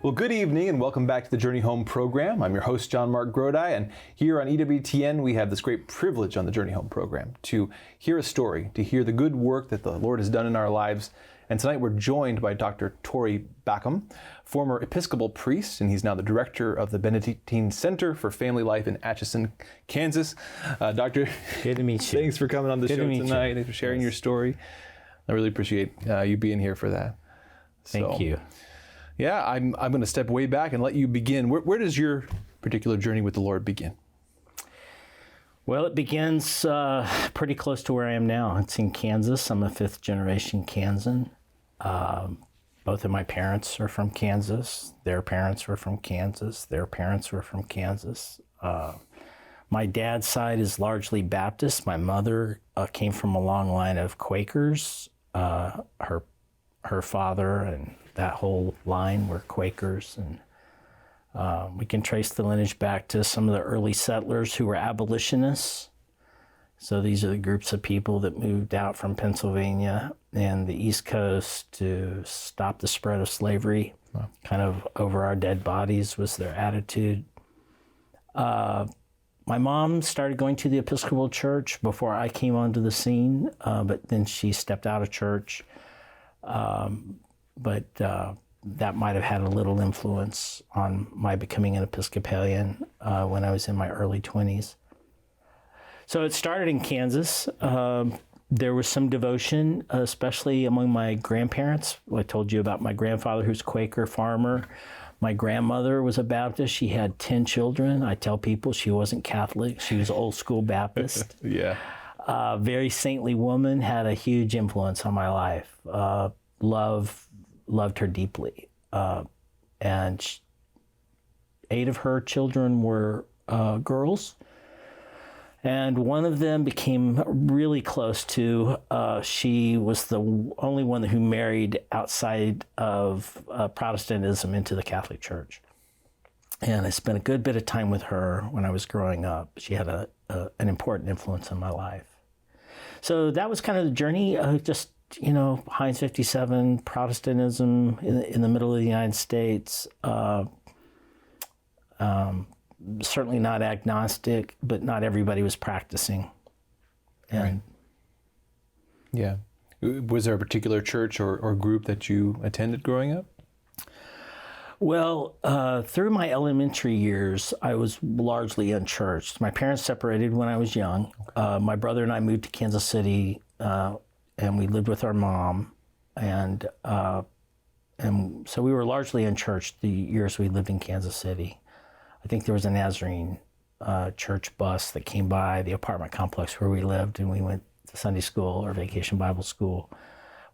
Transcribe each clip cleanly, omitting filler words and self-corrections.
Well, good evening and welcome back to the Journey Home program. I'm your host, JonMarc Grodi, and here on EWTN we have this great privilege on the Journey Home program to hear a story, to hear the good work that the Lord has done in our lives. And tonight we're joined by Dr. Tory Baucum, former Episcopal priest, and he's now the director of the Benedictine Center for Family Life in Atchison, Kansas. Doctor, good to meet you. Thanks for coming on the show tonight. Thanks for sharing your story. I really appreciate you being here for that. Thank you. Yeah, I'm going to step way back and let you begin. Where does your particular journey with the Lord begin? Well, it begins pretty close to where I am now. It's in Kansas. I'm a fifth generation Kansan. Both of my parents are from Kansas. Their parents were from Kansas. Their parents were from Kansas. My dad's side is largely Baptist. My mother came from a long line of Quakers. Her father and that whole line were Quakers, and we can trace the lineage back to some of the early settlers who were abolitionists. So these are the groups of people that moved out from Pennsylvania and the East Coast to stop the spread of slavery. Wow. Kind of over our dead bodies was their attitude. My mom started going to the Episcopal Church before I came onto the scene, but then she stepped out of church. But that might have had a little influence on my becoming an Episcopalian when I was in my early 20s. So it started in Kansas. There was some devotion, especially among my grandparents. I told you about my grandfather, who's a Quaker farmer. My grandmother was a Baptist. She had 10 children. I tell people she wasn't Catholic. She was old school Baptist. Yeah. Very saintly woman, had a huge influence on my life. Loved her deeply. And 8 of her children were girls. And one of them became really close to, she was the only one who married outside of Protestantism into the Catholic Church. And I spent a good bit of time with her when I was growing up. She had an important influence in my life. So that was kind of the journey, just, Heinz 57, Protestantism in the middle of the United States. Certainly not agnostic, but not everybody was practicing. And right. Yeah. Was there a particular church or group that you attended growing up? Well, through my elementary years, I was largely unchurched. My parents separated when I was young. Okay. My brother and I moved to Kansas City, and we lived with our mom. And so we were largely unchurched the years we lived in Kansas City. I think there was a Nazarene church bus that came by the apartment complex where we lived, and we went to Sunday school or vacation Bible school.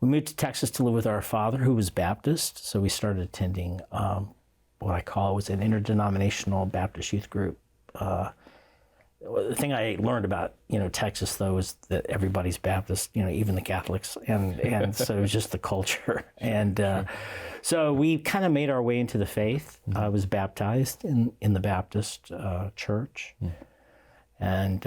We moved to Texas to live with our father, who was Baptist, so we started attending what I call was an interdenominational Baptist youth group. The thing I learned about Texas, though, is that everybody's Baptist, even the Catholics, and so it was just the culture. And so we kind of made our way into the faith. I was baptized in the Baptist church, and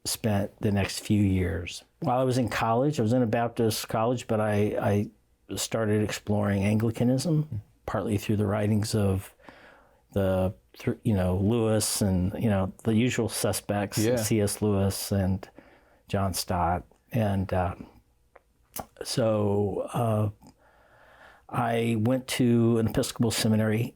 spent the next few years. While I was in college, I was in a Baptist college, but I started exploring Anglicanism, partly through the writings of Lewis and, the usual suspects, yeah. C.S. Lewis and John Stott. And so I went to an Episcopal seminary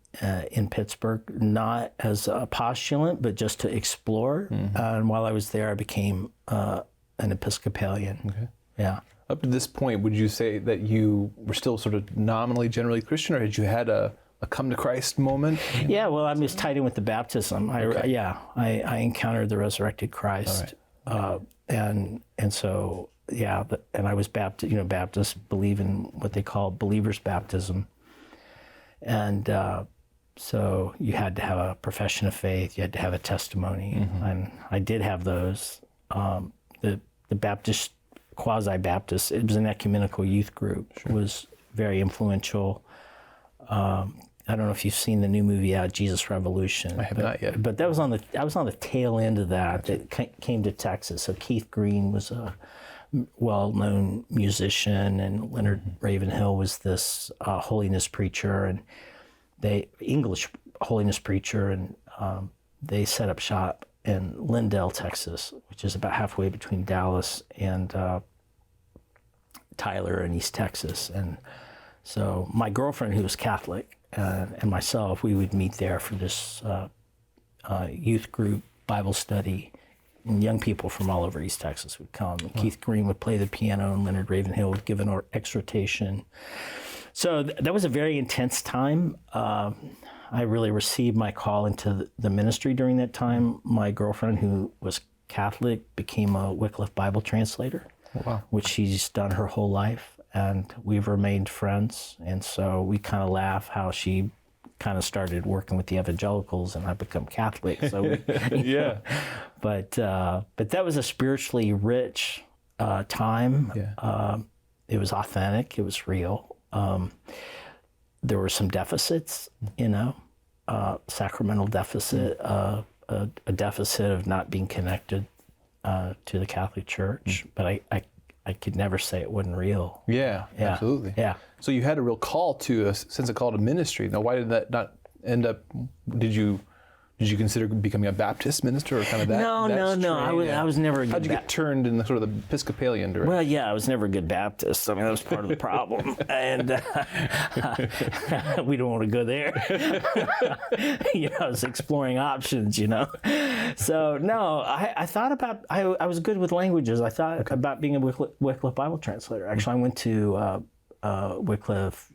in Pittsburgh, not as a postulant, but just to explore. Mm-hmm. And while I was there, I became an Episcopalian. Okay. Yeah. Up to this point, would you say that you were still sort of nominally, generally Christian, or had you had a come to Christ moment? Yeah, well, I'm just tied in with the baptism. Okay. I encountered the resurrected Christ. Right. And so, yeah, and I was Baptist, believe in what they call believer's baptism. And so you had to have a profession of faith, you had to have a testimony, mm-hmm. and I did have those. The Baptist, quasi-Baptist, it was an ecumenical youth group. Sure. It was very influential. I don't know if you've seen the new movie out, Jesus Revolution. I have not yet. But I was on the tail end of that. Gotcha. That came to Texas. So Keith Green was a well-known musician, and Leonard Ravenhill was this holiness preacher. And English holiness preacher, and they set up shop in Lindale, Texas, which is about halfway between Dallas and Tyler in East Texas. And so my girlfriend, who was Catholic, and myself, we would meet there for this youth group Bible study. And young people from all over East Texas would come. And Keith Green would play the piano, and Leonard Ravenhill would give an exhortation. So that was a very intense time. I really received my call into the ministry during that time. My girlfriend, who was Catholic, became a Wycliffe Bible translator, which she's done her whole life, and we've remained friends. And so we kind of laugh how she kind of started working with the evangelicals, and I've become Catholic. So we, yeah. But that was a spiritually rich time. Yeah. It was authentic. It was real. There were some deficits, sacramental deficit, a deficit of not being connected to the Catholic Church. But I could never say it wasn't real. Yeah, absolutely. Yeah. So you had a real call to a sense of call to ministry. Now, why did that not end up? Did you consider becoming a Baptist minister or kind of that? No. I was never a good. How'd you get turned in the sort of the Episcopalian direction? Well, yeah, I was never a good Baptist. I mean, that was part of the problem, and we don't want to go there. I was exploring options. So no, I thought about. I was good with languages. I thought about being a Wycliffe Bible translator. Actually, I went to Wycliffe.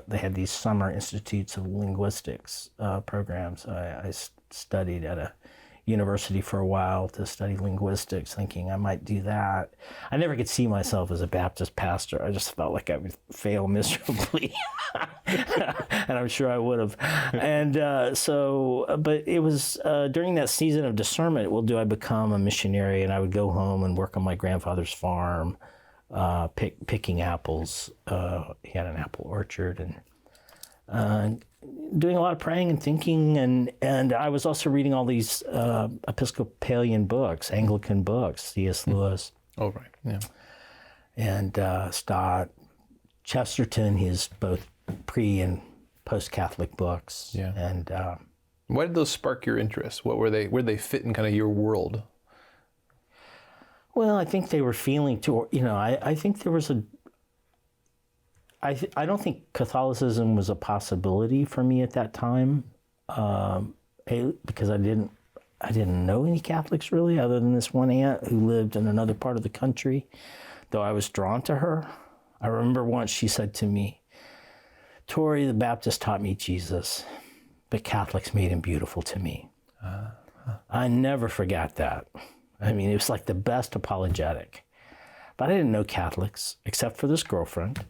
They had these summer institutes of linguistics programs. I studied at a university for a while to study linguistics, thinking I might do that. I never could see myself as a Baptist pastor. I just felt like I would fail miserably, and I'm sure I would have. And but it was during that season of discernment. Well, do I become a missionary? And I would go home and work on my grandfather's farm, picking apples. He had an apple orchard, and doing a lot of praying and thinking, and I was also reading all these Episcopalian books, Anglican books, C.S. Lewis. Oh, right, yeah. And Stott, Chesterton, his both pre- and post-Catholic books. Yeah. And why did those spark your interest? Where did they fit in kind of your world? Well, I think they were feeling to, I think there was I don't think Catholicism was a possibility for me at that time, because I didn't know any Catholics really, other than this one aunt who lived in another part of the country, though I was drawn to her. I remember once she said to me, "Tory, the Baptist taught me Jesus, but Catholics made him beautiful to me." I never forgot that. I mean, it was like the best apologetic. But I didn't know Catholics, except for this girlfriend.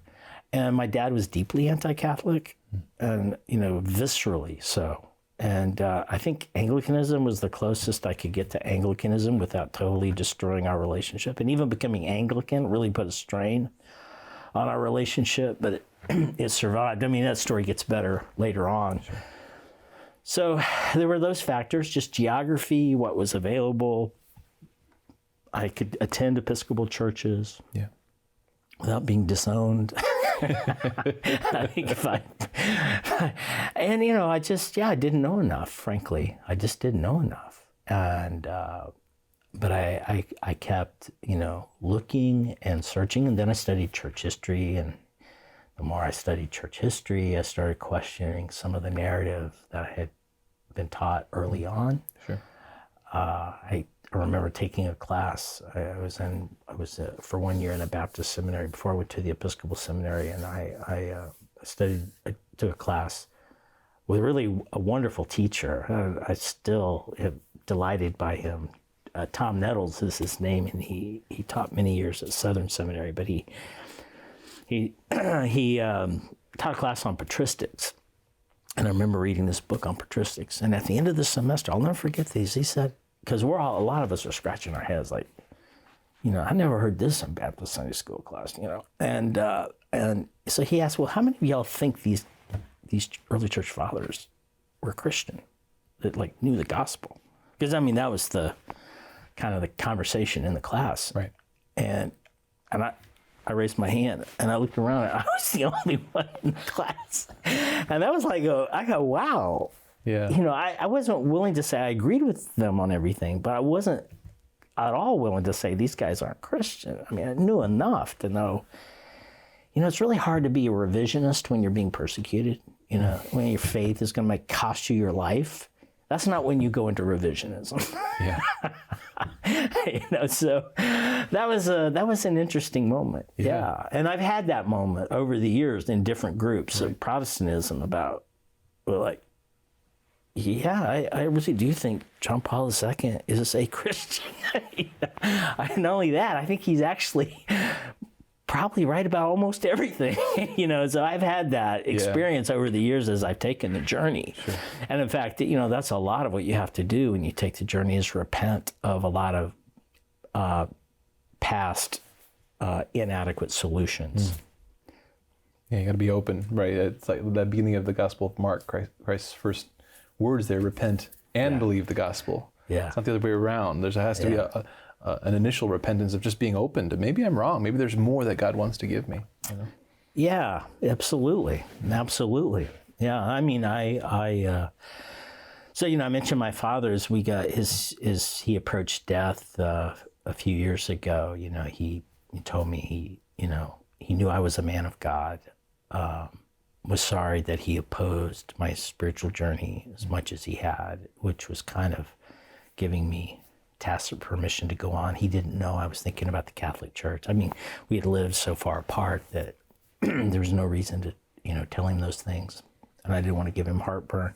And my dad was deeply anti-Catholic, and, viscerally so. And I think Anglicanism was the closest I could get to Anglicanism without totally destroying our relationship. And even becoming Anglican really put a strain on our relationship, but it survived. I mean, that story gets better later on. Sure. So there were those factors, just geography, what was available. I could attend Episcopal churches without being disowned. I think I didn't know enough, frankly. I just didn't know enough. And, but I kept, looking and searching, and then I studied church history, and the more I studied church history, I started questioning some of the narrative that I had been taught early on. Sure. I remember taking a class. I was for 1 year in a Baptist seminary before I went to the Episcopal seminary, and I took a class with really a wonderful teacher. I still am delighted by him. Tom Nettles is his name, and he taught many years at Southern Seminary, but he taught a class on patristics. And I remember reading this book on patristics. And at the end of the semester, I'll never forget these. He said, because a lot of us are scratching our heads like, I never heard this in Baptist Sunday school class, And so he asked, well, how many of y'all think these early church fathers were Christian, that knew the gospel? Because that was the kind of the conversation in the class. Right. And I I raised my hand, and I looked around, and I was the only one in the class. And that was like, I go, wow. Yeah. You know, I wasn't willing to say I agreed with them on everything, but I wasn't at all willing to say these guys aren't Christian. I mean, I knew enough to know, you know, it's really hard to be a revisionist when you're being persecuted, you know, when your faith is going to cost you your life. That's not when you go into revisionism. Yeah. You know, so that was an interesting moment. Yeah. And I've had that moment over the years in different groups of Protestantism about, well, like, yeah, I really do think John Paul II is a Christian. Not only that, I think he's actually probably right about almost everything. You know, so I've had that experience over the years as I've taken the journey. Sure. And in fact, you know, that's a lot of what you have to do when you take the journey is repent of a lot of past inadequate solutions. Yeah, you got to be open, right? It's like that beginning of the Gospel of Mark, Christ's first words there, repent and believe the gospel. Yeah. It's not the other way around. There has to be an initial repentance of just being open to maybe I'm wrong. Maybe there's more that God wants to give me. You know? Yeah, absolutely. Absolutely. Yeah, I mean, so, you know, I mentioned my father's, we got he approached death a few years ago. You know, he told me he knew I was a man of God, was sorry that he opposed my spiritual journey as much as he had, which was kind of giving me tacit permission to go on. He didn't know I was thinking about the Catholic Church. I mean, we had lived so far apart that there was no reason to, you know, tell him those things. And I didn't want to give him heartburn.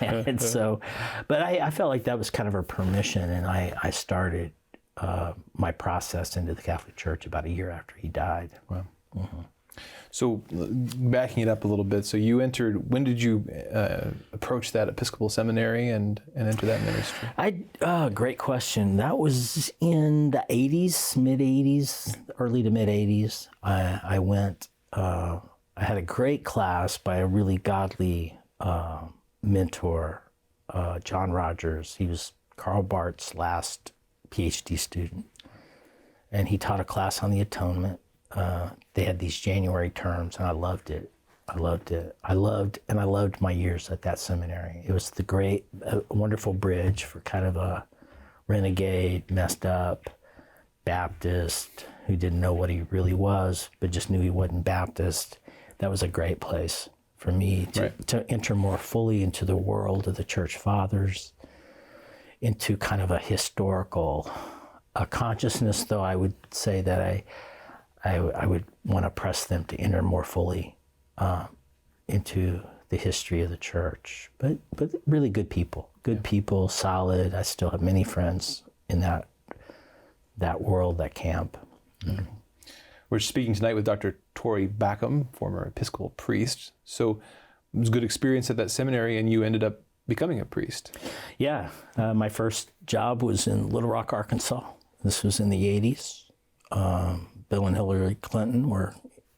And so, but I felt like that was kind of a permission, and I started my process into the Catholic Church about a year after he died. Wow. Mm-hmm. So backing it up a little bit, so you entered, when did you approach that Episcopal Seminary and enter that ministry? Great question. That was in the 80s, mid-80s, early to mid-80s. I went, I had a great class by a really godly mentor, John Rogers. He was Karl Barth's last PhD student. And he taught a class on the atonement. They had these January terms, and I loved it. I loved my years at that seminary. It was the wonderful bridge for kind of a renegade, messed up Baptist who didn't know what he really was, but just knew he wasn't Baptist. That was a great place for me to enter more fully into the world of the Church Fathers, into kind of a historical consciousness, though I would say that I would want to press them to enter more fully into the history of the church. But really good people, solid. I still have many friends in that world, that camp. Mm-hmm. We're speaking tonight with Dr. Tory Baucum, former Episcopal priest. So it was a good experience at that seminary, and you ended up becoming a priest. Yeah, my first job was in Little Rock, Arkansas. This was in the 80s. Bill and Hillary Clinton, where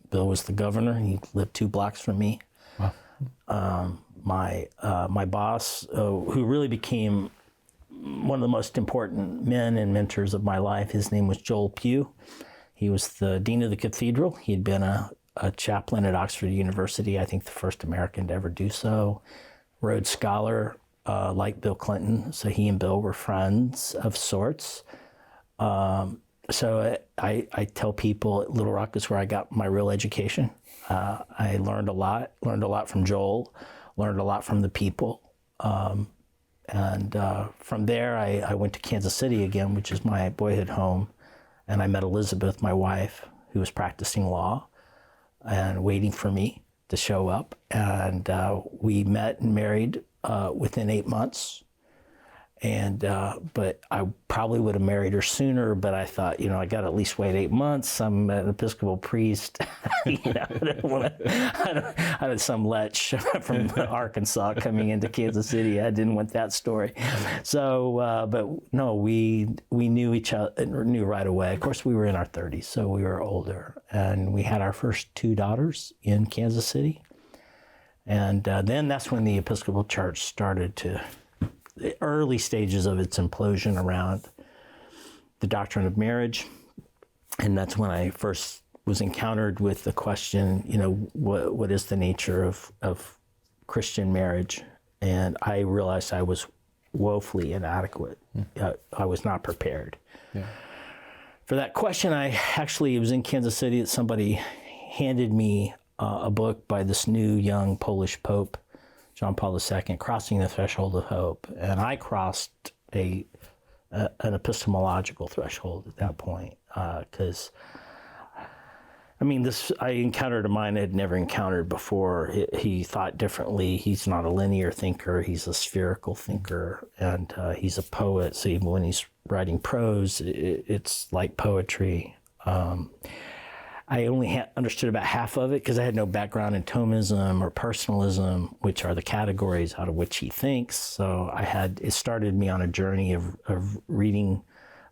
Bill was the governor. He lived 2 blocks from me. Wow. My boss, who really became one of the most important men and mentors of my life, his name was Joel Pugh. He was the dean of the cathedral. He'd been a chaplain at Oxford University, I think the first American to ever do so. Rhodes Scholar, like Bill Clinton, so he and Bill were friends of sorts. So I tell people Little Rock is where I got my real education. I learned a lot from Joel, learned a lot from the people. And from there, I went to Kansas City again, which is my boyhood home. And I met Elizabeth, my wife, who was practicing law and waiting for me to show up. And we met and married within 8 months. And but I probably would have married her sooner, but I thought, I got to at least wait 8 months. I'm an Episcopal priest. I had some lech from Arkansas coming into Kansas City. I didn't want that story. So, but no, we knew each other, knew right away. Of course, we were in our 30s, so we were older, and we had our first 2 daughters in Kansas City. And then that's when the Episcopal Church started to, the early stages of its implosion around the doctrine of marriage. And that's when I first was encountered with the question, what is the nature of Christian marriage? And I realized I was woefully inadequate. I was not prepared. Yeah. For that question, it was in Kansas City that somebody handed me a book by this new young Polish Pope, John Paul II, Crossing the Threshold of Hope. And I crossed an epistemological threshold at that point, because I encountered a mind I had never encountered before. He thought differently. He's not a linear thinker. He's a spherical thinker, and he's a poet. So even when he's writing prose, it's like poetry. I only understood about half of it because I had no background in Thomism or personalism, which are the categories out of which he thinks. So it started me on a journey of reading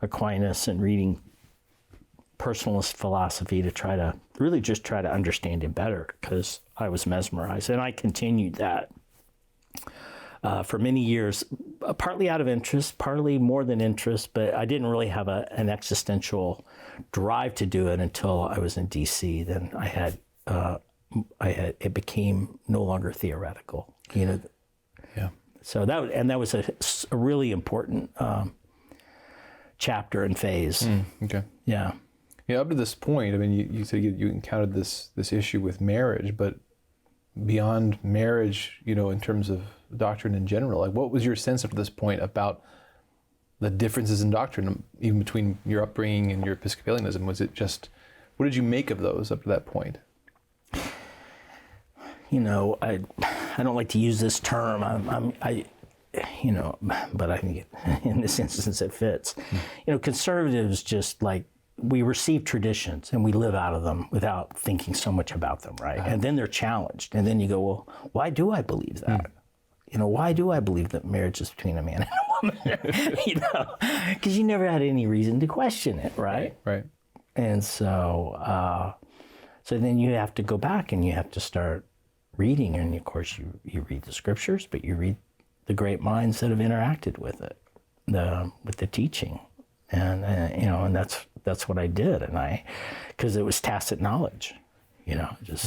Aquinas and reading personalist philosophy to try to understand him better, because I was mesmerized. And I continued that for many years, partly out of interest, partly more than interest, but I didn't really have an existential drive to do it until I was in DC. Then it became no longer theoretical, Yeah. So that was a really important chapter and phase. Okay. Yeah. Yeah, up to this point, you said you encountered this issue with marriage, but beyond marriage, in terms of doctrine in general, like what was your sense up to this point about the differences in doctrine, even between your upbringing and your Episcopalianism? Was it just, what did you make of those up to that point? I don't like to use this term. But I think in this instance it fits. Conservatives just we receive traditions and we live out of them without thinking so much about them, right? And then they're challenged, and then you go, well, why do I believe that? Why do I believe that marriage is between a man and a woman? Because you never had any reason to question it, right? Right. And so then you have to go back and you have to start reading, and of course you read the scriptures, but you read the great minds that have interacted with it, with the teaching, and that's what I did, and because it was tacit knowledge, that's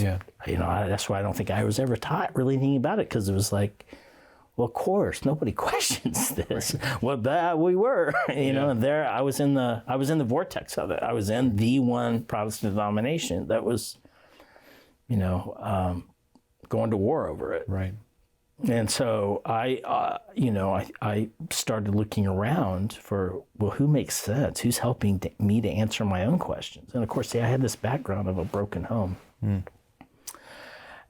why I don't think I was ever taught really anything about it, because it was like, well, of course nobody questions this. Right. Well, we were, and there I was in the vortex of it. I was in the one Protestant denomination that was, going to war over it. Right. And so I started looking around for, well, who makes sense? Who's helping me to answer my own questions? And of course, I had this background of a broken home.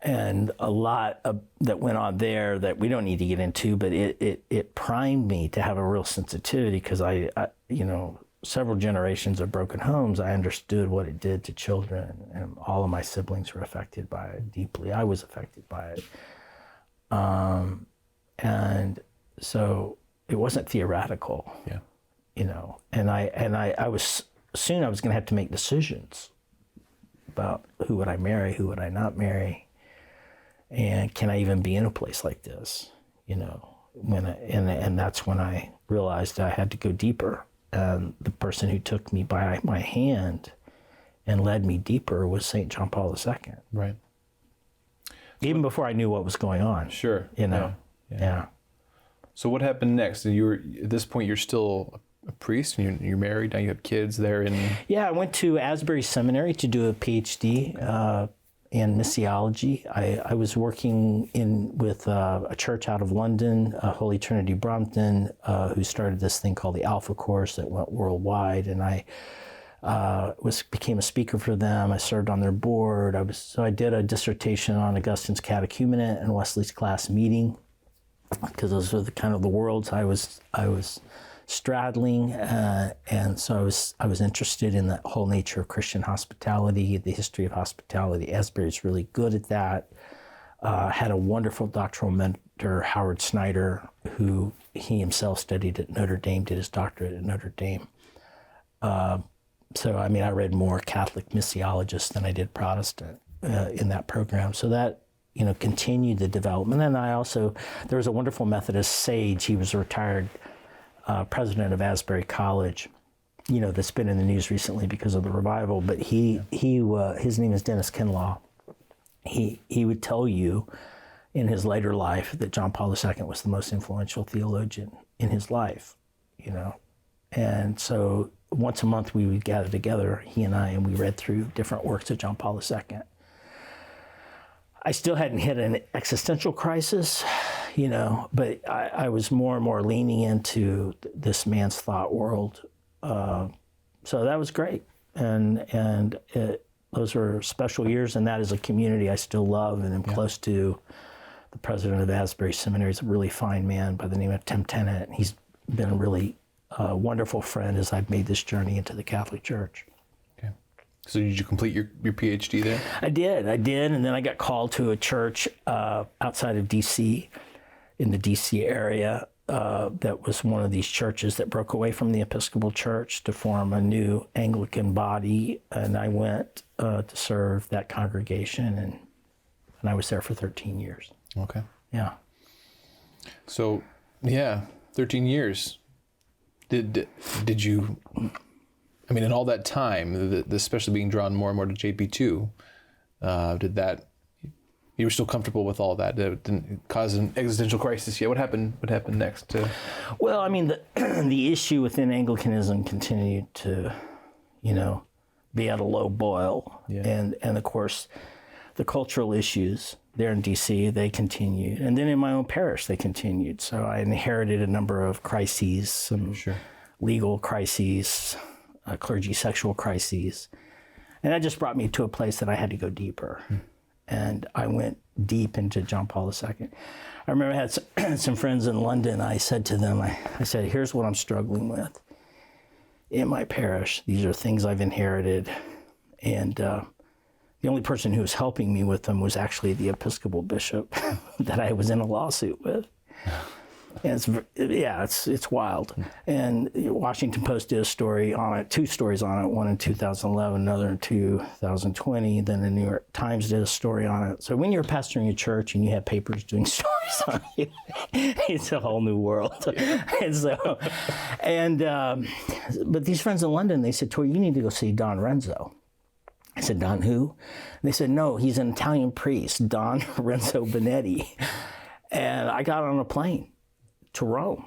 And a lot that went on there that we don't need to get into, but it primed me to have a real sensitivity, because I several generations of broken homes, I understood what it did to children, and all of my siblings were affected by it deeply. I was affected by it. And so it wasn't theoretical, and I was soon I was going to have to make decisions about who would I marry, who would I not marry, and can I even be in a place like this, and that's when I realized I had to go deeper. And the person who took me by my hand and led me deeper was St. John Paul II. Right. Even before I knew what was going on. Sure. Yeah. So what happened next? At this point, you're still a priest, and you're married. Now you have kids there. Yeah, I went to Asbury Seminary to do a PhD in missiology. I was working with a church out of London, Holy Trinity Brompton, who started this thing called the Alpha Course that went worldwide, and I became a speaker for them. I served on their board. I did a dissertation on Augustine's catechumenate and Wesley's class meeting, because those were the worlds I was straddling, and so I was interested in the whole nature of Christian hospitality, the history of hospitality. Asbury's really good at that. Had a wonderful doctoral mentor, Howard Snyder, who he himself studied at Notre Dame, did his doctorate at Notre Dame. So, I read more Catholic missiologists than I did Protestant in that program. So that, continued the development. And there was a wonderful Methodist sage. He was a retired president of Asbury College, that's been in the news recently because of the revival. But his name is Dennis Kinlaw. He would tell you in his later life that John Paul II was the most influential theologian in his life, And so once a month we would gather together, he and I, and we read through different works of John Paul II. I still hadn't hit an existential crisis, but I was more and more leaning into this man's thought world. So that was great. And those were special years, and that is a community I still love and am close to. The president of Asbury Seminary is a really fine man by the name of Tim Tennant. He's been a really wonderful friend as I've made this journey into the Catholic Church. Okay. So did you complete your PhD there? I did, and then I got called to a church outside of D.C., in the D.C. area, that was one of these churches that broke away from the Episcopal Church to form a new Anglican body, and I went to serve that congregation, and I was there for 13 years. Okay. Yeah. So, 13 years. Did you, in all that time, especially being drawn more and more to JP2, you were still comfortable with all that? It didn't cause an existential crisis yet? What happened next? Well, the issue within Anglicanism continued to, be at a low boil. Yeah. And of course, the cultural issues there in D.C., they continued. And then in my own parish, they continued. So I inherited a number of crises, some legal crises, clergy sexual crises. And that just brought me to a place that I had to go deeper. And I went deep into John Paul II. I remember I had some friends in London. I said to them, I said, here's what I'm struggling with in my parish. These are things I've inherited. And the only person who was helping me with them was actually the Episcopal bishop that I was in a lawsuit with. And it's wild. And Washington Post did a story on it, 2 stories on it, one in 2011, another in 2020. Then the New York Times did a story on it. So when you're pastoring a church and you have papers doing stories on you, it's a whole new world. But these friends in London, they said, Tory, you need to go see Don Renzo. I said, Don who? And they said, no, he's an Italian priest, Don Renzo Benetti. And I got on a plane to Rome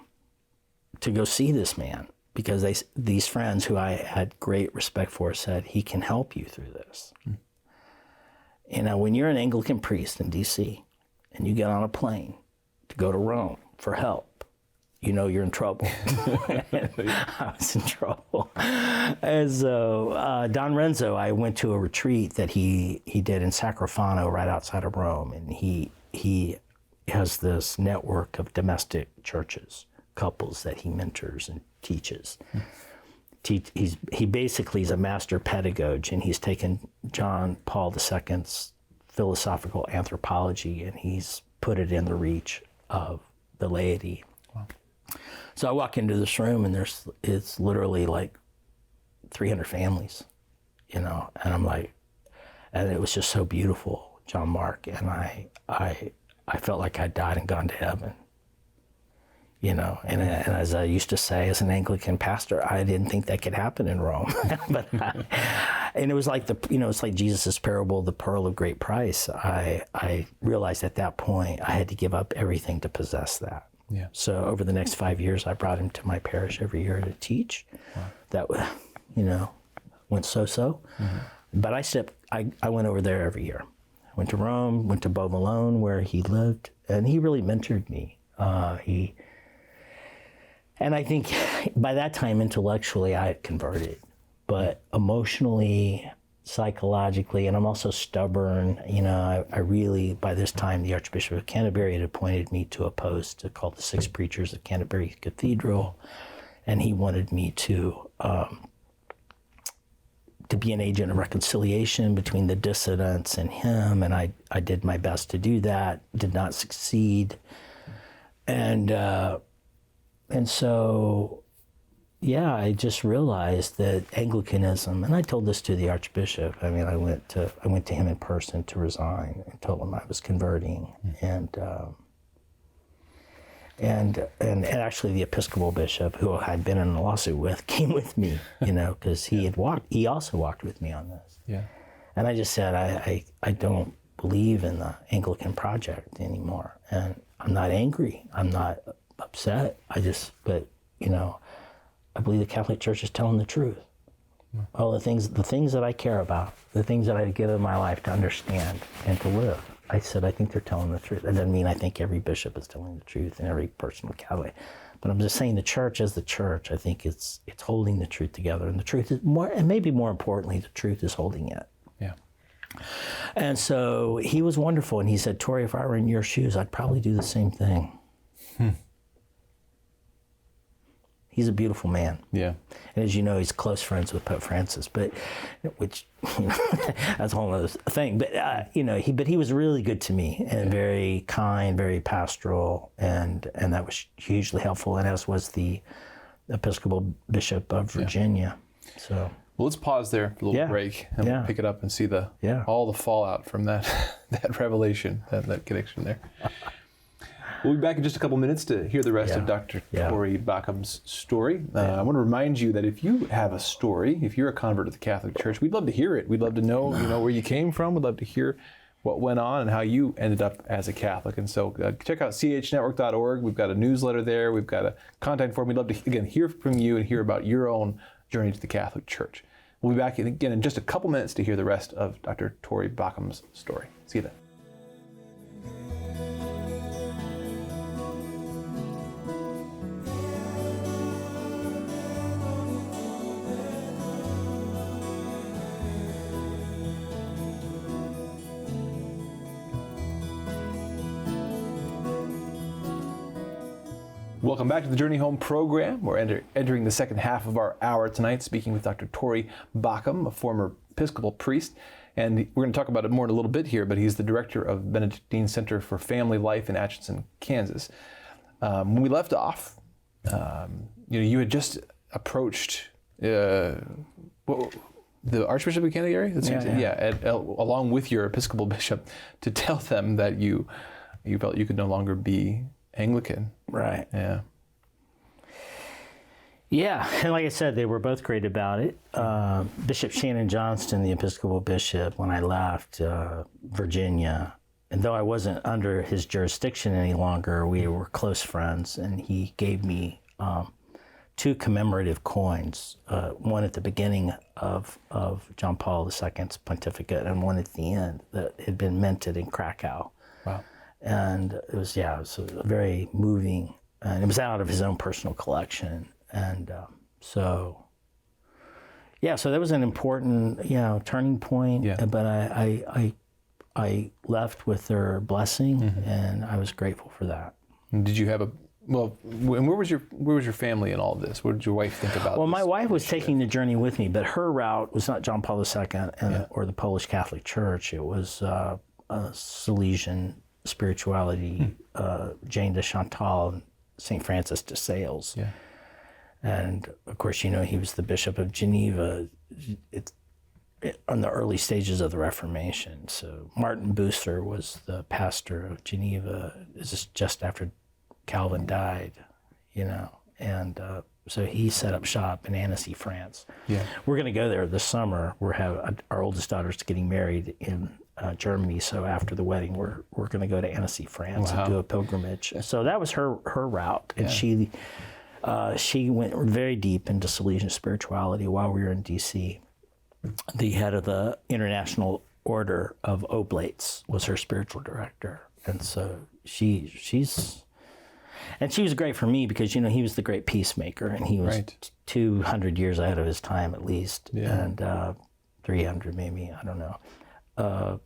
to go see this man because these friends who I had great respect for said, he can help you through this. When you're an Anglican priest in D.C. and you get on a plane to go to Rome for help, you're in trouble. I was in trouble. And so Don Renzo, I went to a retreat that he did in Sacramental right outside of Rome, and he has this network of domestic churches, couples that he mentors and teaches. He basically is a master pedagogue, and he's taken John Paul II's philosophical anthropology and he's put it in the reach of the laity. Wow. So I walk into this room and it's literally like 300 families, and I'm like, and it was just so beautiful, JonMarc, and I felt like I died and gone to heaven, and as I used to say as an Anglican pastor, I didn't think that could happen in Rome, and it was like it's like Jesus' parable, the pearl of great price. I realized at that point I had to give up everything to possess that. Yeah. So over the next 5 years, I brought him to my parish every year to teach. Wow. That, went so-so. Mm-hmm. But I went over there every year. I went to Rome, went to Beauvalone where he lived, and he really mentored me. And I think by that time, intellectually, I had converted. But emotionally, psychologically, and I'm also stubborn. I really, by this time, the Archbishop of Canterbury had appointed me to a post called the 6 Preachers of Canterbury Cathedral, and he wanted me to be an agent of reconciliation between the dissidents and him, and I did my best to do that, did not succeed. And so, I just realized that Anglicanism, and I told this to the Archbishop. I went to him in person to resign and told him I was converting. Mm-hmm. And And actually the Episcopal bishop who I had been in a lawsuit with came with me, because he also walked with me on this. Yeah. And I just said, I don't believe in the Anglican project anymore. And I'm not angry. I'm not upset. But I believe the Catholic Church is telling the truth. All the things that I care about, the things that I give in my life to understand and to live. I said, I think they're telling the truth. That doesn't mean I think every bishop is telling the truth and every person Catholic. But I'm just saying the church as the church, I think it's holding the truth together. And the truth is more, and maybe more importantly, the truth is holding it. Yeah. And so he was wonderful. And he said, Tory, if I were in your shoes, I'd probably do the same thing. He's a beautiful man. Yeah. And as you know, he's close friends with Pope Francis, which that's a whole other thing. But he was really good to me and very kind, very pastoral, and that was hugely helpful. And as was the Episcopal Bishop of Virginia. So. Well, let's pause there for a little break and we'll pick it up and see all the fallout from that revelation, that connection there. We'll be back in just a couple minutes to hear the rest of Dr. Tory Baucum's story. I want to remind you that if you have a story, if you're a convert to the Catholic Church, we'd love to hear it. We'd love to know, where you came from. We'd love to hear what went on and how you ended up as a Catholic. And so check out chnetwork.org. We've got a newsletter there. We've got a contact form. We'd love to, again, hear from you and hear about your own journey to the Catholic Church. We'll be back again in just a couple minutes to hear the rest of Dr. Tory Baucum's story. See you then. Welcome back to the Journey Home program. We're entering the second half of our hour tonight, speaking with Dr. Tory Baucum, a former Episcopal priest. And we're going to talk about it more in a little bit here, but he's the director of Benedictine Center for Family Life in Atchison, Kansas. When we left off, you had just approached the Archbishop of Canterbury, along with your Episcopal bishop, to tell them that you felt you could no longer be Anglican. Right. Yeah. Yeah, and like I said, they were both great about it. Bishop Shannon Johnston, the Episcopal bishop, when I left Virginia, and though I wasn't under his jurisdiction any longer, we were close friends, and he gave me 2 commemorative coins, one at the beginning of John Paul II's pontificate and one at the end that had been minted in Krakow. Wow. And it was very moving, and it was out of his own personal collection. And so that was an important, turning point. Yeah. But I left with their blessing, and I was grateful for that. Did you have and where was your family in all of this? What did your wife think about? Well, my wife was taking the journey with me, but her route was not John Paul II or the Polish Catholic Church. It was Salesian spirituality, Jane de Chantal and St. Francis de Sales. Yeah. And of course, he was the Bishop of Geneva on the early stages of the Reformation. So Martin Bucer was the pastor of Geneva just after Calvin died, and so he set up shop in Annecy, France. Yeah. We're going to go there this summer. Our oldest daughter's getting married in Germany, so after the wedding, we're going to go to Annecy, France, and do a pilgrimage. So that was her route, and she went very deep into Salesian spirituality while we were in D.C. The head of the International Order of Oblates was her spiritual director, and so she was great for me because he was the great peacemaker, and he was 200 years ahead of his time at least, and 300 maybe, I don't know.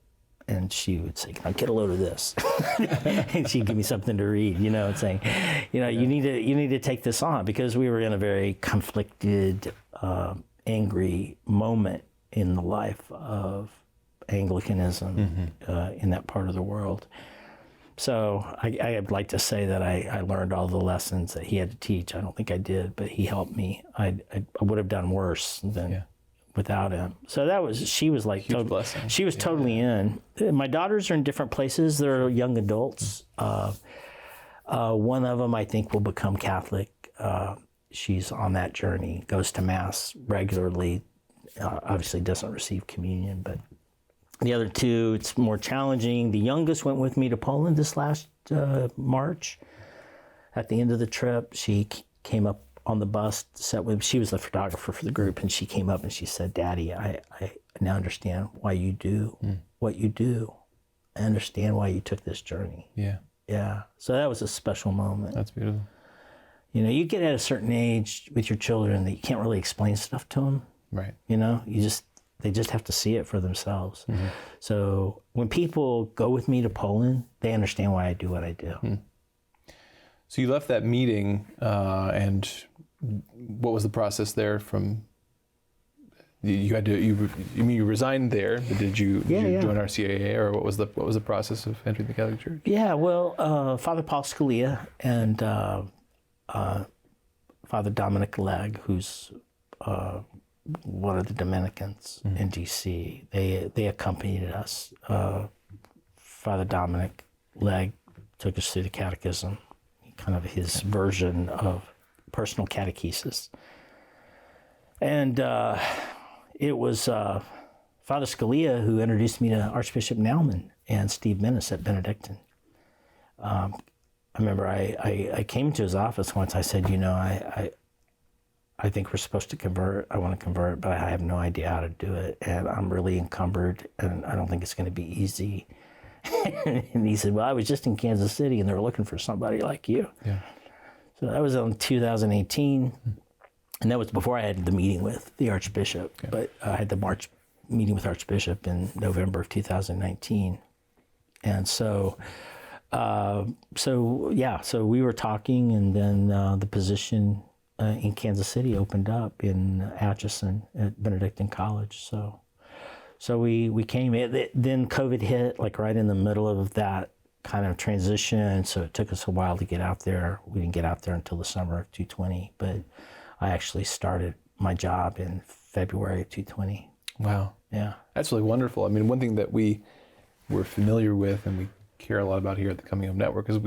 And she would say, "Can I get a load of this?" And she'd give me something to read, and saying, you need to take this on, because we were in a very conflicted, angry moment in the life of Anglicanism in that part of the world. So I'd like to say that I learned all the lessons that he had to teach. I don't think I did, but he helped me. I would have done worse than without him. So she was like, she was totally in. My daughters are in different places. They're young adults. One of them, I think, will become Catholic. She's on that journey, goes to Mass regularly, obviously doesn't receive communion, but the other two, it's more challenging. The youngest went with me to Poland this last March. At the end of the trip, she came up on the bus, sat with. She was the photographer for the group, and she came up and she said, "Daddy, I now understand why you do what you do. I understand why you took this journey." Yeah. So that was a special moment. That's beautiful. You know, you get at a certain age with your children that you can't really explain stuff to them. Right. You know, they just have to see it for themselves. So when people go with me to Poland, they understand why I do what I do. So you left that meeting, and what was the process there? From you had to you resigned there, but did you join RCAA, or what was the process of entering the Catholic Church? Yeah, well, Father Paul Scalia and Father Dominic Legg, who's one of the Dominicans in DC, they accompanied us. Father Dominic Legg took us through the catechism, kind of his version of personal catechesis. And it was Father Scalia who introduced me to Archbishop Naumann and Steve Minnis at Benedictine. I remember I came to his office once. I said, I think we're supposed to convert. I want to convert, but I have no idea how to do it. And I'm really encumbered, and I don't think it's going to be easy. And he said, well, I was just in Kansas City, and they were looking for somebody like you. Yeah. So that was in 2018. And that was before I had the meeting with the Archbishop. Okay. But I had the March meeting with Archbishop in November of 2019. And so we were talking, and then the position in Kansas City opened up in Atchison at Benedictine College. So we came in. Then COVID hit, like right in the middle of that kind of transition. So it took us a while to get out there. We didn't get out there until the summer of 2020, but I actually started my job in February of 2020. Wow. Yeah. That's really wonderful. I mean, one thing that we're familiar with and we care a lot about here at the Coming Home Network is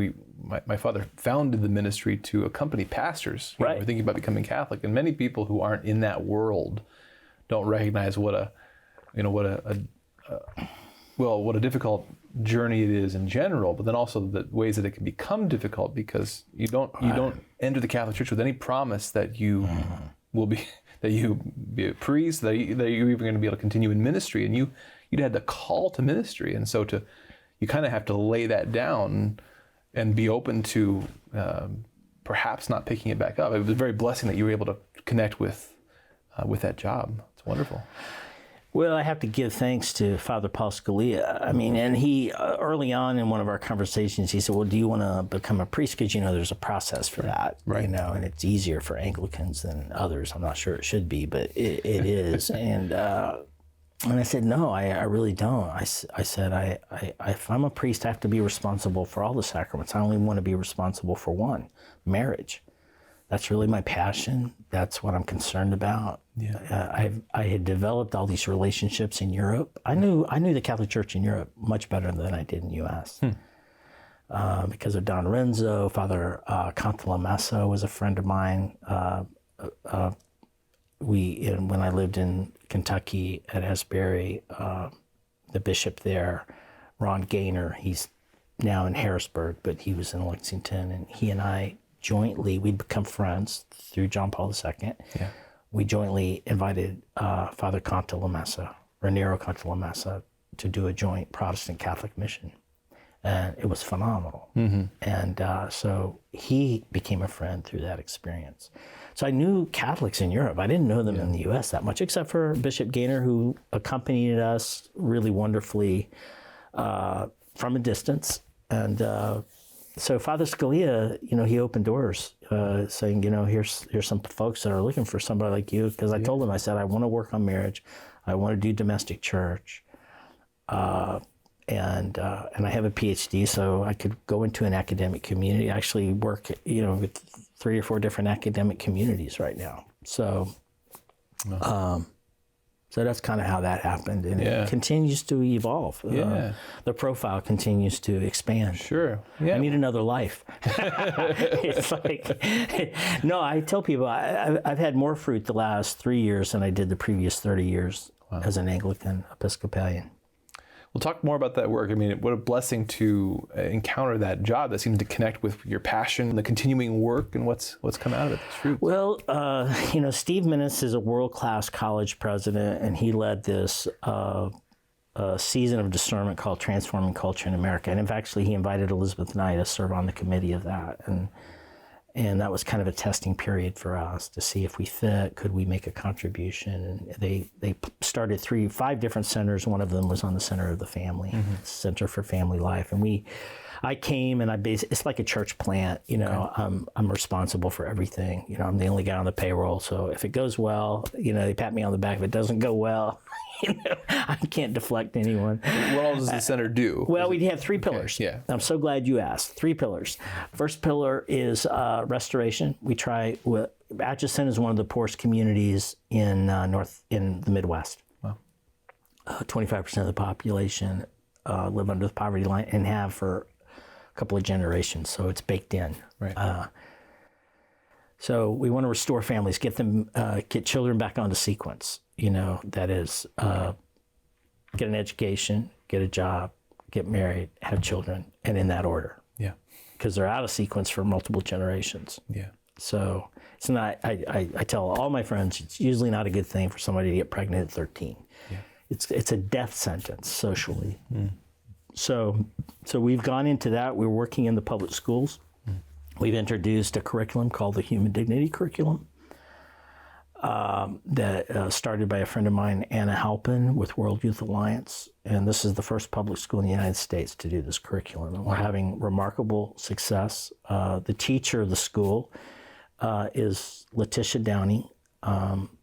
my father founded the ministry to accompany pastors who right. were thinking about becoming Catholic. And many people who aren't in that world don't recognize what a difficult journey it is in general, but then also the ways that it can become difficult because you don't enter the Catholic Church with any promise that you will be a priest, that you're even going to be able to continue in ministry, and you'd had the call to ministry, and so you kind of have to lay that down and be open to perhaps not picking it back up. It was very blessing that you were able to connect with that job. It's wonderful. Well, I have to give thanks to Father Paul Scalia. I mean, and he, early on in one of our conversations, he said, well, do you want to become a priest? Because, there's a process for that, right. And it's easier for Anglicans than others. I'm not sure it should be, but it is. And I said, no, I really don't. I said, if I'm a priest, I have to be responsible for all the sacraments. I only want to be responsible for one, marriage. That's really my passion. That's what I'm concerned about. Yeah. I had developed all these relationships in Europe. I knew the Catholic Church in Europe much better than I did in the U.S. Because of Don Renzo. Father Cantalamessa was a friend of mine. When I lived in Kentucky at Asbury, the bishop there, Ron Gaynor, he's now in Harrisburg, but he was in Lexington, and he and I jointly, we'd become friends through John Paul II. Yeah. We jointly invited Father Cantalamessa, Raniero Cantalamessa, to do a joint Protestant Catholic mission. And it was phenomenal. Mm-hmm. And so he became a friend through that experience. So I knew Catholics in Europe. I didn't know them in the U.S. that much, except for Bishop Gaynor, who accompanied us really wonderfully from a distance. And so Father Scalia, he opened doors, saying, here's some folks that are looking for somebody like you. Because I told him, I said, I want to work on marriage. I want to do domestic church. And I have a PhD, so I could go into an academic community. I actually work, with 3 or 4 different academic communities right now. So, So that's kind of how that happened, and Yeah. it continues to evolve. Yeah. The profile continues to expand. Sure. Yeah. I need another life. It's like, no, I tell people I've had more fruit the last 3 years than I did the previous 30 years as an Anglican Episcopalian. We'll talk more about that work. I mean, what a blessing to encounter that job that seems to connect with your passion, the continuing work, and what's come out of it, this fruit. Well, Steve Minnis is a world-class college president, and he led this season of discernment called Transforming Culture in America. And in fact, actually, he invited Elizabeth and I to serve on the committee of that. And that was kind of a testing period for us to see if we fit, could we make a contribution. And they started 5 different centers. One of them was on the Center of the Family, Center for Family Life. And I came and it's like a church plant, I'm responsible for everything. I'm the only guy on the payroll. So if it goes well, they pat me on the back. If it doesn't go well, I can't deflect anyone. What all does the center do? Well, we have 3 pillars. Yeah. I'm so glad you asked. 3 pillars. First pillar is restoration. Atchison is one of the poorest communities in the Midwest. Wow. 25% of the population live under the poverty line and have for a couple of generations. So it's baked in. Right. So we want to restore families, get children back onto sequence. That is, get an education, get a job, get married, have children, and in that order. Yeah. Because they're out of sequence for multiple generations. Yeah. So it's not. I tell all my friends it's usually not a good thing for somebody to get pregnant at 13. Yeah. It's a death sentence socially. So we've gone into that. We're working in the public schools. We've introduced a curriculum called the Human Dignity Curriculum that started by a friend of mine, Anna Halpin, with World Youth Alliance. And this is the first public school in the United States to do this curriculum. And we're having remarkable success. The teacher of the school is Letitia Downey.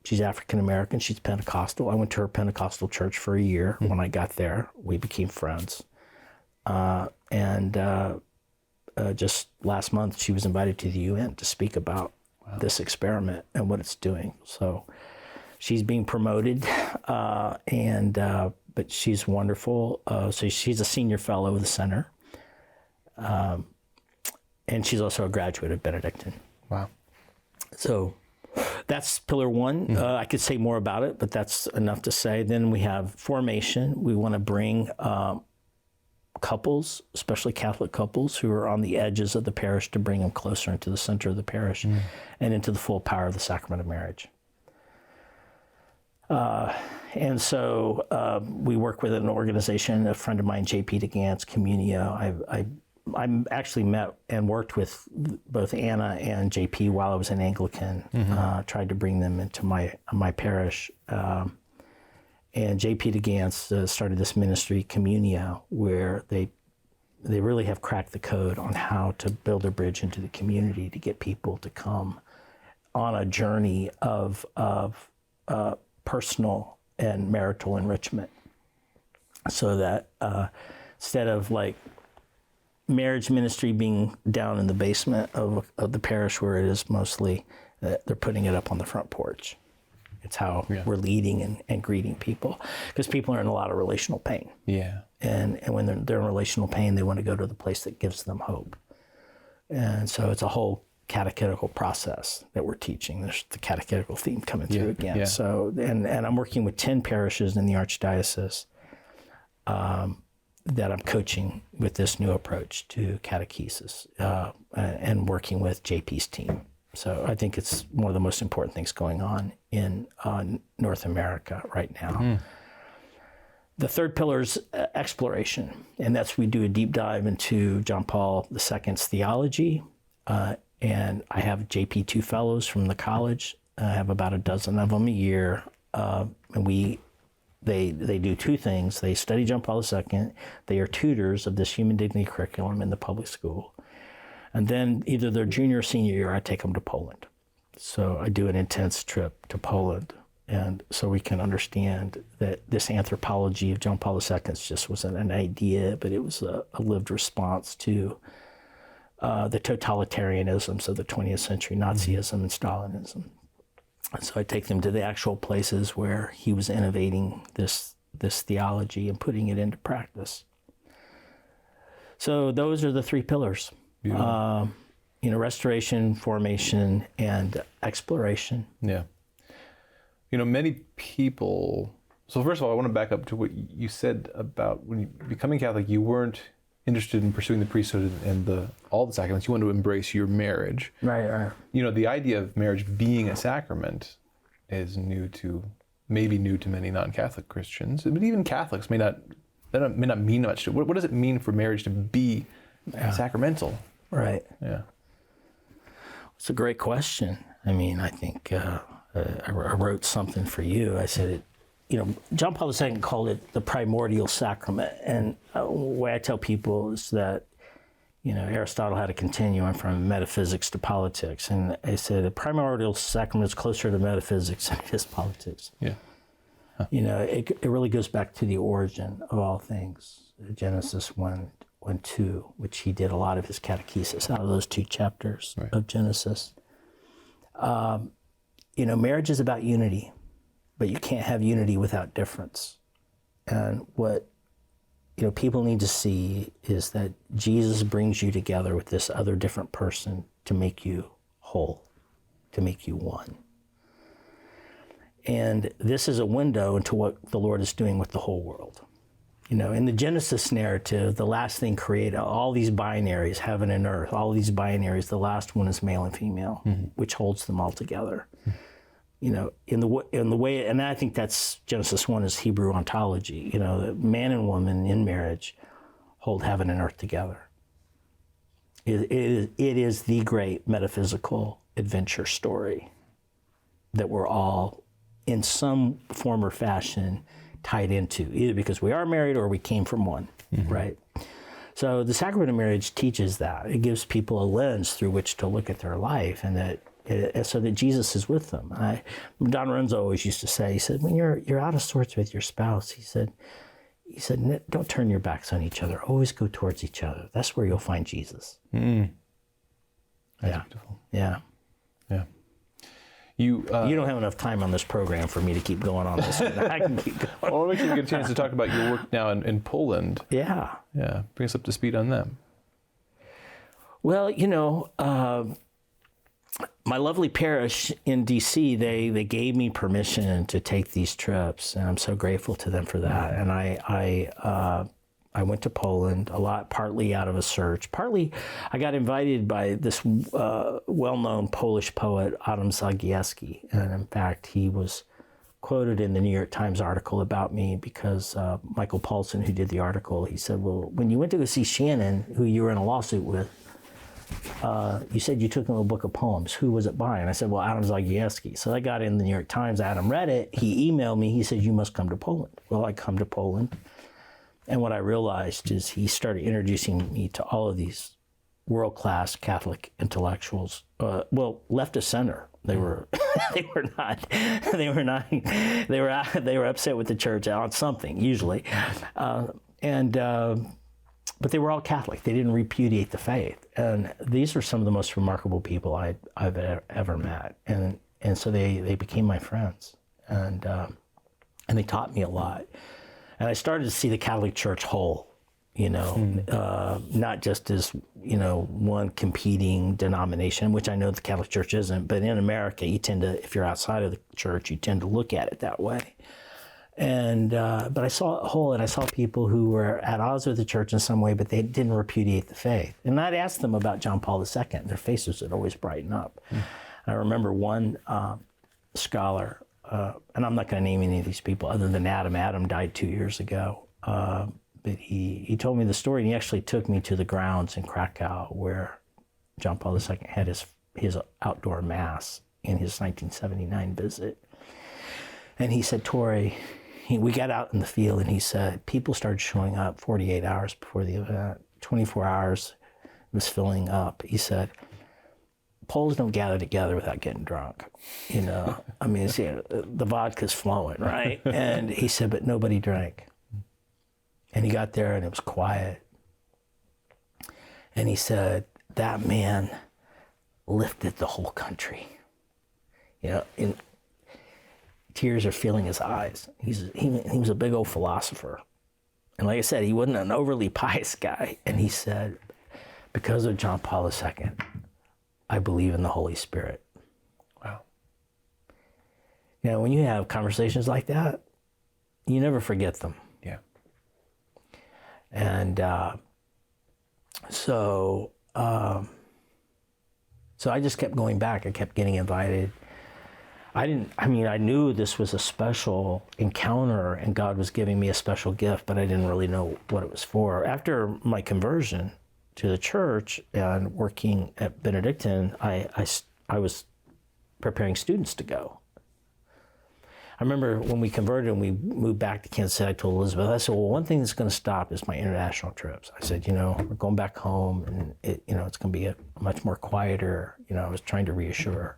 She's African American. She's Pentecostal. I went to her Pentecostal church for a year. When I got there, we became friends. Just last month, she was invited to the UN to speak about this experiment and what it's doing. So she's being promoted, but she's wonderful. So she's a senior fellow of the center, and she's also a graduate of Benedictine. Wow. So that's pillar 1. I could say more about it, but that's enough to say. Then we have formation. We want to bring couples, especially Catholic couples who are on the edges of the parish, to bring them closer into the center of the parish and into the full power of the sacrament of marriage. And so we work with an organization, a friend of mine, JP DeGant's Communio. I actually met and worked with both Anna and JP while I was an Anglican, tried to bring them into my parish. And JP DeGant started this ministry, Communio, where they really have cracked the code on how to build a bridge into the community to get people to come on a journey of personal and marital enrichment. So that instead of like marriage ministry being down in the basement of the parish where it is mostly, they're putting it up on the front porch. It's how we're leading and greeting people, because people are in a lot of relational pain. Yeah. And when they're in relational pain, they want to go to the place that gives them hope. And so it's a whole catechetical process that we're teaching. There's the catechetical theme coming through again. Yeah. So, and I'm working with 10 parishes in the Archdiocese that I'm coaching with this new approach to catechesis and working with JP's team. So I think it's one of the most important things going on in North America right now. The third pillar is exploration, and that's we do a deep dive into John Paul II's theology, and I have JP2 fellows from the college. I have about a dozen of them a year, and they do 2 things. They study John Paul II. They are tutors of this human dignity curriculum in the public school. And then either their junior or senior year, I take them to Poland. So I do an intense trip to Poland. And so we can understand that this anthropology of John Paul II just wasn't an idea, but it was a lived response to the totalitarianisms of the 20th century, Nazism and Stalinism. So I take them to the actual places where he was innovating this theology and putting it into practice. So those are the three pillars. Restoration, formation, and exploration. Yeah. Many people... So first of all, I want to back up to what you said about when you becoming Catholic, you weren't interested in pursuing the priesthood and all the sacraments. You wanted to embrace your marriage. Right. The idea of marriage being a sacrament is new to many non-Catholic Christians, but even Catholics may not mean much to it. What does it mean for marriage to be sacramental? Right. Yeah. It's a great question. I mean, I think I wrote something for you. I said John Paul II called it the primordial sacrament. And the way I tell people is that, Aristotle had a continuum from metaphysics to politics. And I said the primordial sacrament is closer to metaphysics than it is politics. Yeah. Huh. It really goes back to the origin of all things. Genesis 1:2, which he did a lot of his catechesis out of those 2 chapters of Genesis. Marriage is about unity, but you can't have unity without difference. And what people need to see is that Jesus brings you together with this other different person to make you whole, to make you one. And this is a window into what the Lord is doing with the whole world. In the Genesis narrative, the last thing created, all these binaries, heaven and earth, all these binaries, the last one is male and female, which holds them all together. In the way, and I think that's Genesis 1 is Hebrew ontology. The man and woman in marriage hold heaven and earth together. It is the great metaphysical adventure story that we're all, in some form or fashion, tied into, either because we are married or we came from one, right? So the sacrament of marriage teaches that. It gives people a lens through which to look at their life, and so that Jesus is with them. Don Renzo always used to say, he said, when you're out of sorts with your spouse, he said, don't turn your backs on each other. Always go towards each other. That's where you'll find Jesus. That's beautiful. Yeah. Yeah. You don't have enough time on this program for me to keep going on this one. I can keep going. Well, I'll make sure we get a chance to talk about your work now in Poland. Yeah. Yeah. Bring us up to speed on them. Well, my lovely parish in D.C., they gave me permission to take these trips, and I'm so grateful to them for that. And I went to Poland a lot, partly out of a search. Partly, I got invited by this well-known Polish poet, Adam Zagajewski. And in fact, he was quoted in the New York Times article about me because Michael Paulson, who did the article, he said, well, when you went to go see Shannon, who you were in a lawsuit with, you said you took him a book of poems. Who was it by? And I said, well, Adam Zagajewski. So I got in the New York Times. Adam read it. He emailed me. He said, you must come to Poland. Well, I come to Poland. And what I realized is he started introducing me to all of these world-class Catholic intellectuals. Left of center. They were upset with the church on something usually, but they were all Catholic. They didn't repudiate the faith, and these are some of the most remarkable people I've ever met, and so they became my friends, and they taught me a lot. And I started to see the Catholic Church whole, not just as, one competing denomination, which I know the Catholic Church isn't, but in America, you tend to, if you're outside of the church, you tend to look at it that way. And, but I saw it whole, and I saw people who were at odds with the church in some way, but they didn't repudiate the faith. And I'd ask them about John Paul II. Their faces would always brighten up. I remember one scholar, and I'm not going to name any of these people other than Adam. Adam died 2 years ago. But he told me the story, and he actually took me to the grounds in Krakow where John Paul II had his outdoor mass in his 1979 visit. And he said, Tory, we got out in the field, and he said, people started showing up 48 hours before the event. 24 hours was filling up. He said, Poles don't gather together without getting drunk. I mean, the vodka's flowing, right? And he said, but nobody drank. And he got there, and it was quiet. And he said, that man lifted the whole country. tears are filling his eyes. He was a big old philosopher. And like I said, he wasn't an overly pious guy. And he said, because of John Paul II, I believe in the Holy Spirit. Wow. You know, when you have conversations like that, you never forget them. Yeah. And so I just kept going back. I kept getting invited. I knew this was a special encounter and God was giving me a special gift, but I didn't really know what it was for. After my conversion to the church and working at Benedictine, I was preparing students to go. I remember when we converted and we moved back to Kansas City, I told Elizabeth, I said, well, one thing that's going to stop is my international trips. I said, we're going back home and it's going to be a much more quieter, I was trying to reassure her.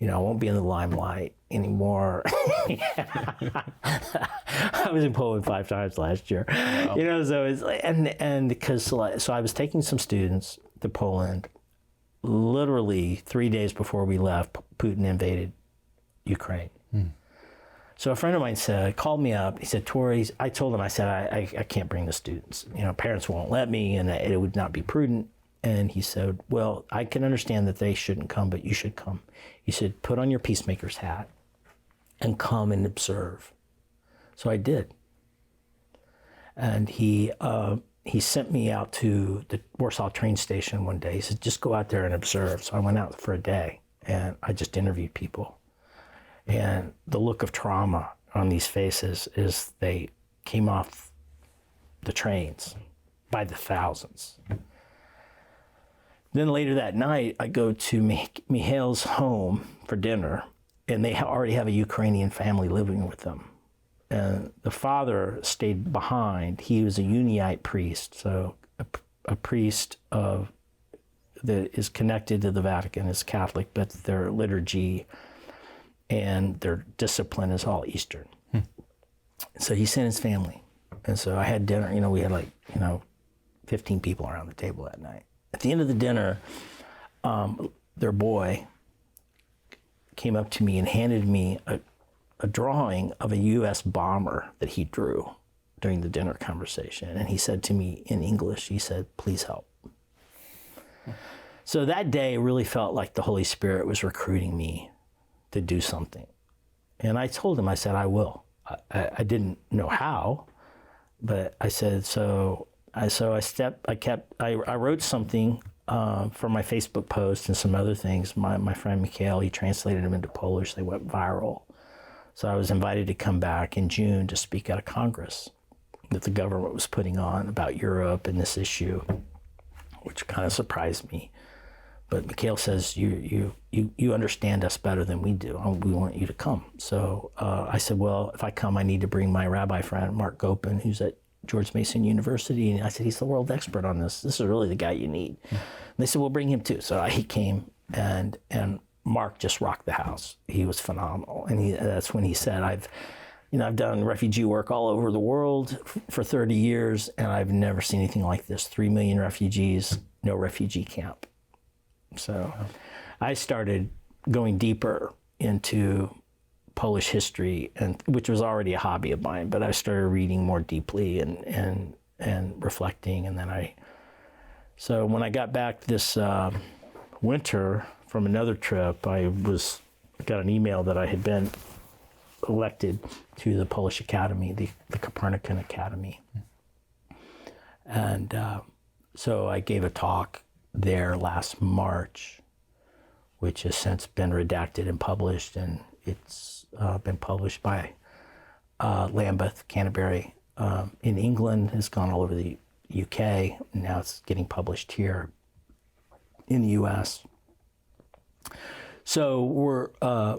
I won't be in the limelight anymore. I was in Poland 5 times last year. Wow. So it's like, and because so I was taking some students to Poland. Literally 3 days before we left, Putin invaded Ukraine. So a friend of mine called me up. He said, Tory, I told him, I said, I can't bring the students. Parents won't let me, and it would not be prudent. And he said, well, I can understand that they shouldn't come, but you should come. He said, put on your peacemaker's hat and come and observe. So I did. And he sent me out to the Warsaw train station one day. He said, just go out there and observe. So I went out for a day and I just interviewed people. And the look of trauma on these faces is they came off the trains by the thousands. Then later that night, I go to Mikhail's home for dinner, and they already have a Ukrainian family living with them. And the father stayed behind. He was a Unite priest, so a priest that is connected to the Vatican, is Catholic, but their liturgy and their discipline is all Eastern. So he sent his family. And so I had dinner, we had 15 people around the table that night. At the end of the dinner, their boy came up to me and handed me a drawing of a U.S. bomber that he drew during the dinner conversation. And he said to me in English, he said, please help. So that day really felt like the Holy Spirit was recruiting me to do something. And I told him, I said, I will. I didn't know how, but I said, I wrote something for my Facebook post and some other things. My friend Mikhail, he translated them into Polish. They went viral. So I was invited to come back in June to speak at a Congress that the government was putting on about Europe and this issue, which kind of surprised me. But Mikhail says, you understand us better than we do. We want you to come. So I said, well, if I come, I need to bring my rabbi friend, Mark Gopin, who's at George Mason University. And I said, he's the world expert on this. This is really the guy you need. And they said, well, bring him too. So he came, and Mark just rocked the house. He was phenomenal. And that's when he said, I've done refugee work all over the world for 30 years, and I've never seen anything like this. 3 million refugees, no refugee camp. So I started going deeper into Polish history, and which was already a hobby of mine, but I started reading more deeply and reflecting. And then so when I got back this winter from another trip, I got an email that I had been elected to the Polish Academy, the Copernican Academy. And so I gave a talk there last March, which has since been redacted and published, and it's been published by Lambeth, Canterbury, in England. It's gone all over the UK, and now it's getting published here in the US. So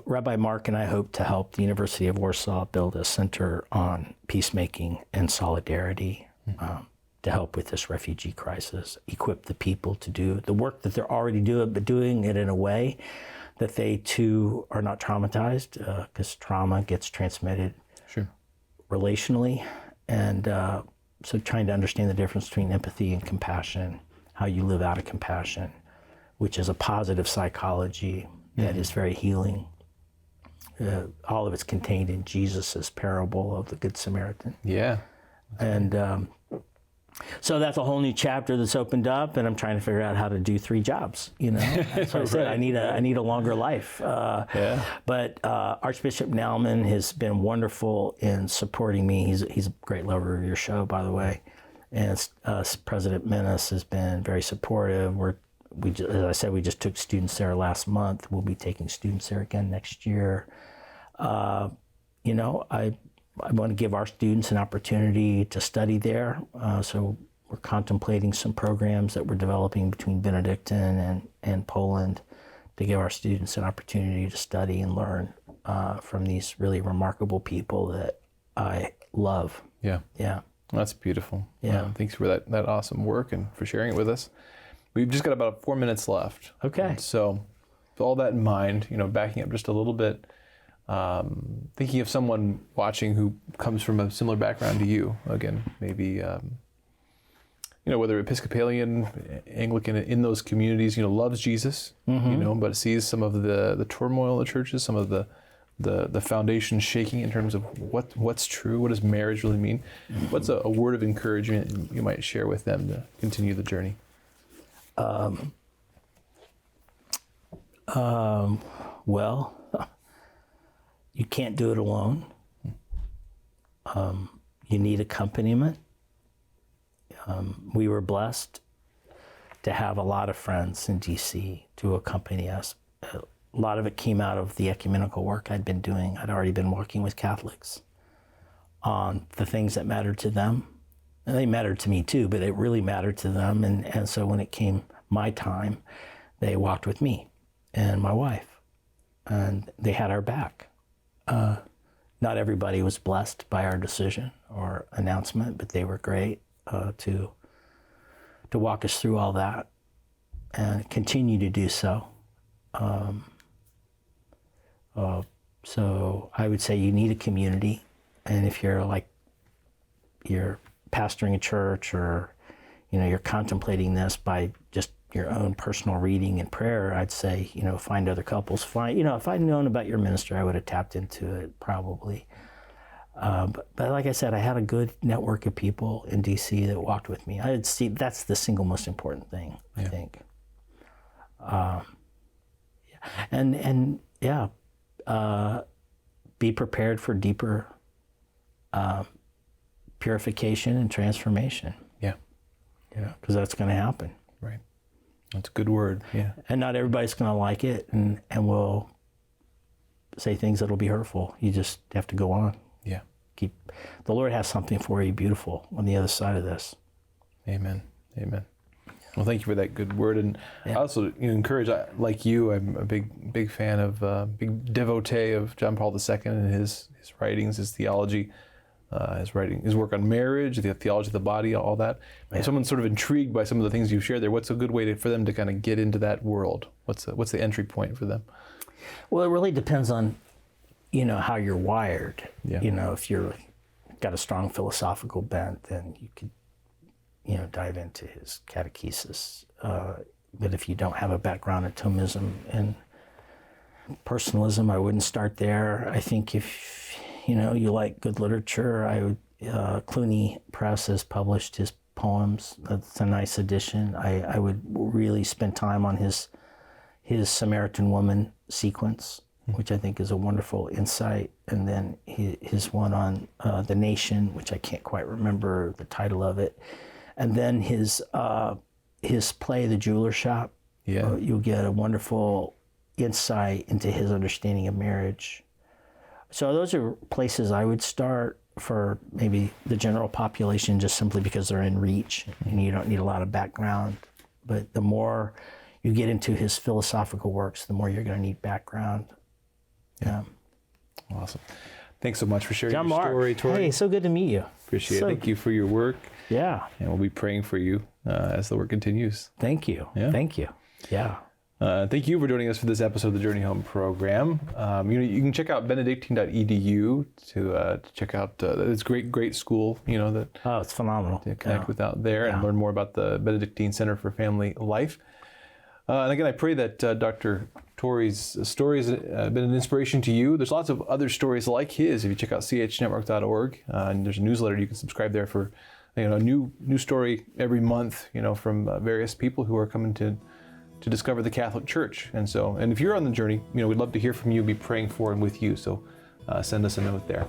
Rabbi Mark and I hope to help the University of Warsaw build a center on peacemaking and solidarity to help with this refugee crisis, equip the people to do the work that they're already doing, but doing it in a way that they too are not traumatized, because trauma gets transmitted relationally. And so trying to understand the difference between empathy and compassion, how you live out of compassion, which is a positive psychology that is very healing. all of it's contained in Jesus' parable of the Good Samaritan. Yeah. And so that's a whole new chapter that's opened up, and I'm trying to figure out how to do 3 jobs. That's what I said. Right. I need a longer life. But Archbishop Naumann has been wonderful in supporting me. He's a great lover of your show, by the way. And President Menace has been very supportive. As I said, we just took students there last month. We'll be taking students there again next year. I want to give our students an opportunity to study there. So we're contemplating some programs that we're developing between Benedictine and Poland to give our students an opportunity to study and learn from these really remarkable people that I love. Yeah. Yeah. That's beautiful. Yeah. Thanks for that awesome work and for sharing it with us. We've just got about 4 minutes left. Okay. And so with all that in mind, backing up just a little bit, thinking of someone watching who comes from a similar background to you, again, maybe, whether Episcopalian, Anglican, in those communities, loves Jesus, but sees some of the turmoil in the churches, some of the foundation shaking in terms of what's true, what does marriage really mean? What's a word of encouragement you might share with them to continue the journey? Well, you can't do it alone. You need accompaniment. We were blessed to have a lot of friends in DC to accompany us. A lot of it came out of the ecumenical work I'd been doing. I'd already been working with Catholics on the things that mattered to them. And they mattered to me too, but it really mattered to them. And so when it came my time, they walked with me and my wife, and they had our back. Not everybody was blessed by our decision or announcement, but they were great to walk us through all that and continue to do so. So I would say you need a community, and if you're pastoring a church, or you're contemplating this by just your own personal reading and prayer, I'd say find other couples. If I'd known about your ministry, I would have tapped into it probably. But like I said, I had a good network of people in DC that walked with me. I'd see that's the single most important thing, I think. Be prepared for deeper purification and transformation. Yeah. Because that's going to happen. Right. That's a good word. Yeah. And not everybody's going to like it, and will say things that'll be hurtful. You just have to go on. Yeah. The Lord has something for you beautiful on the other side of this. Amen. Well, thank you for that good word. And I also encourage, like you, I'm a big fan of, big devotee of John Paul II and his writings, his theology, his work on marriage, the theology of the body, all that. If someone's sort of intrigued by some of the things you've shared there, what's a good way for them to kind of get into that world? What's the entry point for them? Well, it really depends on, how you're wired. Yeah. If you're got a strong philosophical bent, then you could, dive into his catechesis. But if you don't have a background in Thomism and personalism, I wouldn't start there. I think if, you like good literature, Clooney Press has published his poems. That's a nice edition. I would really spend time on his Samaritan Woman sequence, which I think is a wonderful insight. And then his one on the nation, which I can't quite remember the title of it. And then his play, The Jeweler Shop. Yeah. You'll get a wonderful insight into his understanding of marriage. So those are places I would start for maybe the general population, just simply because they're in reach and you don't need a lot of background. But the more you get into his philosophical works, the more you're going to need background. Yeah. Awesome. Thanks so much for sharing JonMarc, your story, Tory. Hey, so good to meet you. Appreciate it. Thank you for your work. Yeah. And we'll be praying for you as the work continues. Thank you. Yeah. Thank you. Yeah. Thank you for joining us for this episode of the Journey Home program. You can check out benedictine.edu to check out it's great school. It's phenomenal to connect with out there and learn more about the Benedictine Center for Family Life. And again, I pray that Dr. Tory's story has been an inspiration to you. There's lots of other stories like his if you check out chnetwork.org. And there's a newsletter you can subscribe there for a new story every month, from various people who are coming to discover the Catholic Church. And if you're on the journey, we'd love to hear from you, be praying for and with you. So send us a note there.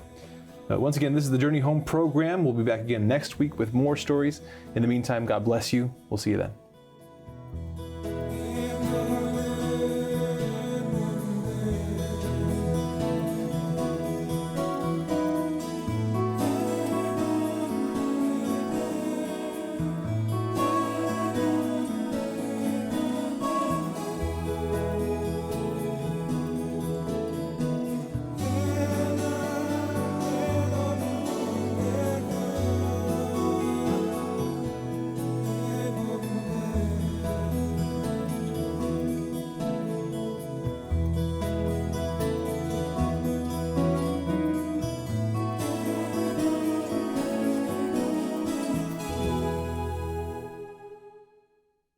Once again, this is the Journey Home program. We'll be back again next week with more stories. In the meantime, God bless you. We'll see you then.